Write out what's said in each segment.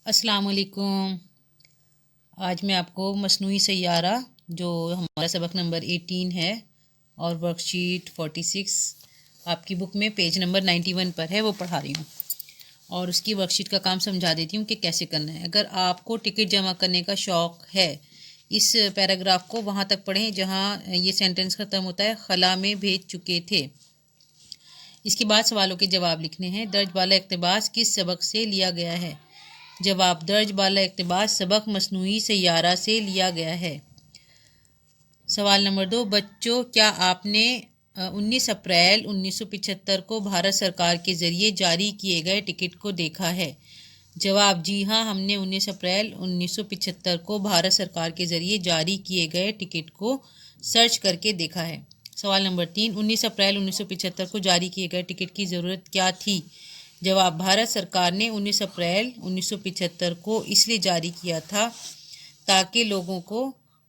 अस्सलाम वालेकुम। आज मैं आपको मसनूई सैयारा जो हमारा सबक नंबर 18 है और वर्कशीट 46 आपकी बुक में पेज नंबर 91 पर है वो पढ़ा रही हूँ और उसकी वर्कशीट का काम समझा देती हूँ कि कैसे करना है। अगर आपको टिकट जमा करने का शौक़ है, इस पैराग्राफ को वहाँ तक पढ़ें जहाँ ये सेंटेंस ख़त्म होता है, खला में भेज चुके थे। इसके बाद सवालों के जवाब लिखने हैं। दर्ज वाला इक़्तिबास किस सबक से लिया गया है? जवाब, दर्ज वाला इक़्तिबास सबक मसनूई सैयारा से लिया गया है। सवाल नंबर 2, बच्चों क्या आपने 19 अप्रैल 1975 को भारत सरकार के ज़रिए जारी किए गए टिकट को देखा है? जवाब, जी हाँ, हमने 19 अप्रैल 1975 को भारत सरकार के ज़रिए जारी किए गए टिकट को सर्च करके देखा है। सवाल नंबर 3, 19 अप्रैल 1975 को जारी किए गए टिकट की ज़रूरत क्या थी? जवाब, भारत सरकार ने 19 अप्रैल 1975 को इसलिए जारी किया था ताकि लोगों को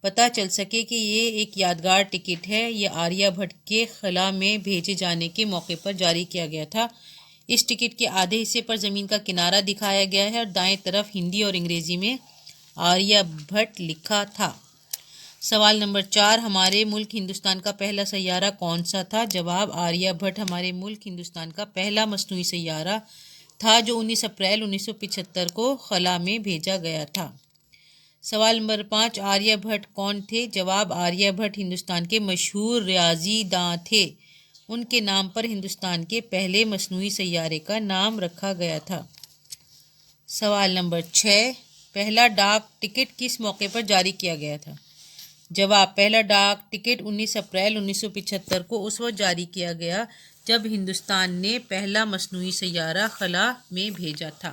पता चल सके कि ये एक यादगार टिकट है। ये आर्यभट्ट के खला में भेजे जाने के मौके पर जारी किया गया था। इस टिकट के आधे हिस्से पर ज़मीन का किनारा दिखाया गया है और दाएं तरफ हिंदी और अंग्रेज़ी में आर्यभट्ट लिखा था। सवाल नंबर 4, हमारे मुल्क हिंदुस्तान का पहला सैयारा कौन सा था? जवाब, आर्यभट्ट हमारे मुल्क हिंदुस्तान का पहला मसनूई सैयारा था जो 19 अप्रैल 1975 को खला में भेजा गया था। सवाल नंबर 5, आर्यभट्ट कौन थे? जवाब, आर्यभट्ट हिंदुस्तान के मशहूर रियाजी दां थे। उनके नाम पर हिंदुस्तान के पहले मसनूई सैयारे का नाम रखा गया था। सवाल नंबर 6, पहला डाक टिकट किस मौके पर जारी किया गया था? जवाब, पहला डाक टिकट 19 अप्रैल 1975 को उस वक्त जारी किया गया जब हिंदुस्तान ने पहला मसनूई सैयारा खला में भेजा था।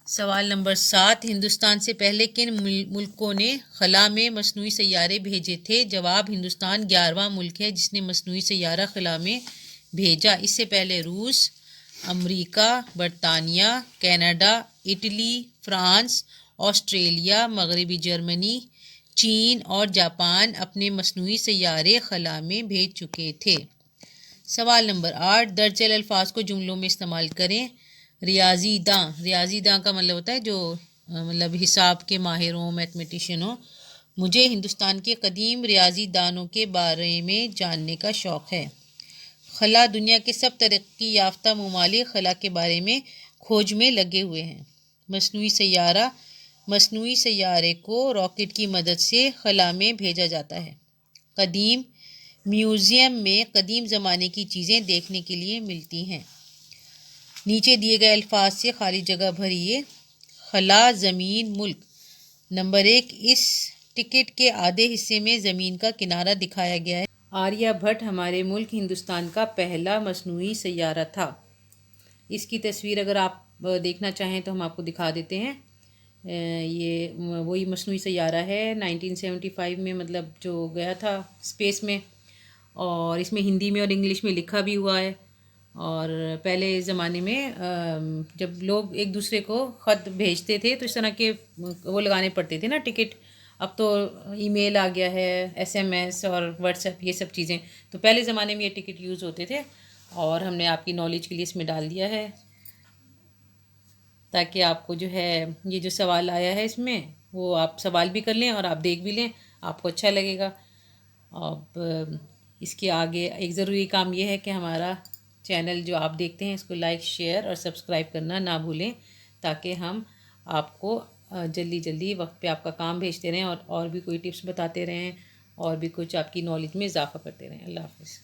सवाल नंबर 7, हिंदुस्तान से पहले किन मुल्कों ने खला में मसनूई सैयारे भेजे थे? जवाब, हिंदुस्तान 11वां मुल्क है जिसने मसनूई सैयारा खला में भेजा। इससे पहले रूस, अमरीका, बरतानिया, कनाडा, इटली, फ्रांस, ऑस्ट्रेलिया, मगरबी जर्मनी, चीन और जापान अपने मसनूई सैयारे खला में भेज चुके थे। सवाल नंबर 8, दर्जल अल्फाज को जुमलों में इस्तेमाल करें। रियाजी दां का मतलब होता है जो मतलब हिसाब के माहिर हों, मैथमेटिशियन हो। मुझे हिंदुस्तान के कदीम रियाजी दानों के बारे में जानने का शौक़ है। खला, दुनिया के सब तरक्की याफ्ता ममालिक खला के बारे में खोज में लगे हुए हैं। मसनूई सैयारा, मसनूई सैयारे को रॉकेट की मदद से खला में भेजा जाता है। कदीम, म्यूज़ियम में कदीम ज़माने की चीज़ें देखने के लिए मिलती हैं। नीचे दिए गए अल्फाज से खाली जगह भरिए। खला, ज़मीन, मुल्क। नंबर 1, इस टिकट के आधे हिस्से में ज़मीन का किनारा दिखाया गया है। आर्यभट्ट हमारे मुल्क हिंदुस्तान का पहला मसनूई सैयारा था। इसकी तस्वीर अगर आप देखना चाहें तो हम आपको दिखा देते हैं। ये वही मसनूई सैयारा है 1975 में, मतलब जो गया था स्पेस में, और इसमें हिंदी में और इंग्लिश में लिखा भी हुआ है। और पहले ज़माने में जब लोग एक दूसरे को ख़त भेजते थे तो इस तरह के वो लगाने पड़ते थे ना टिकट। अब तो ईमेल आ गया है, SMS और व्हाट्सएप, ये सब चीज़ें। तो पहले ज़माने में ये टिकट यूज़ होते थे और हमने आपकी नॉलेज के लिए इसमें डाल दिया है ताकि आपको जो है ये जो सवाल आया है इसमें वो आप सवाल भी कर लें और आप देख भी लें, आपको अच्छा लगेगा। अब इसके आगे एक ज़रूरी काम ये है कि हमारा चैनल जो आप देखते हैं इसको लाइक, शेयर और सब्सक्राइब करना ना भूलें ताकि हम आपको जल्दी वक्त पे आपका काम भेजते रहें और भी कोई टिप्स बताते रहें और भी कुछ आपकी नॉलेज में इजाफ़ा करते रहें। अल्लाह हाफ़िज़।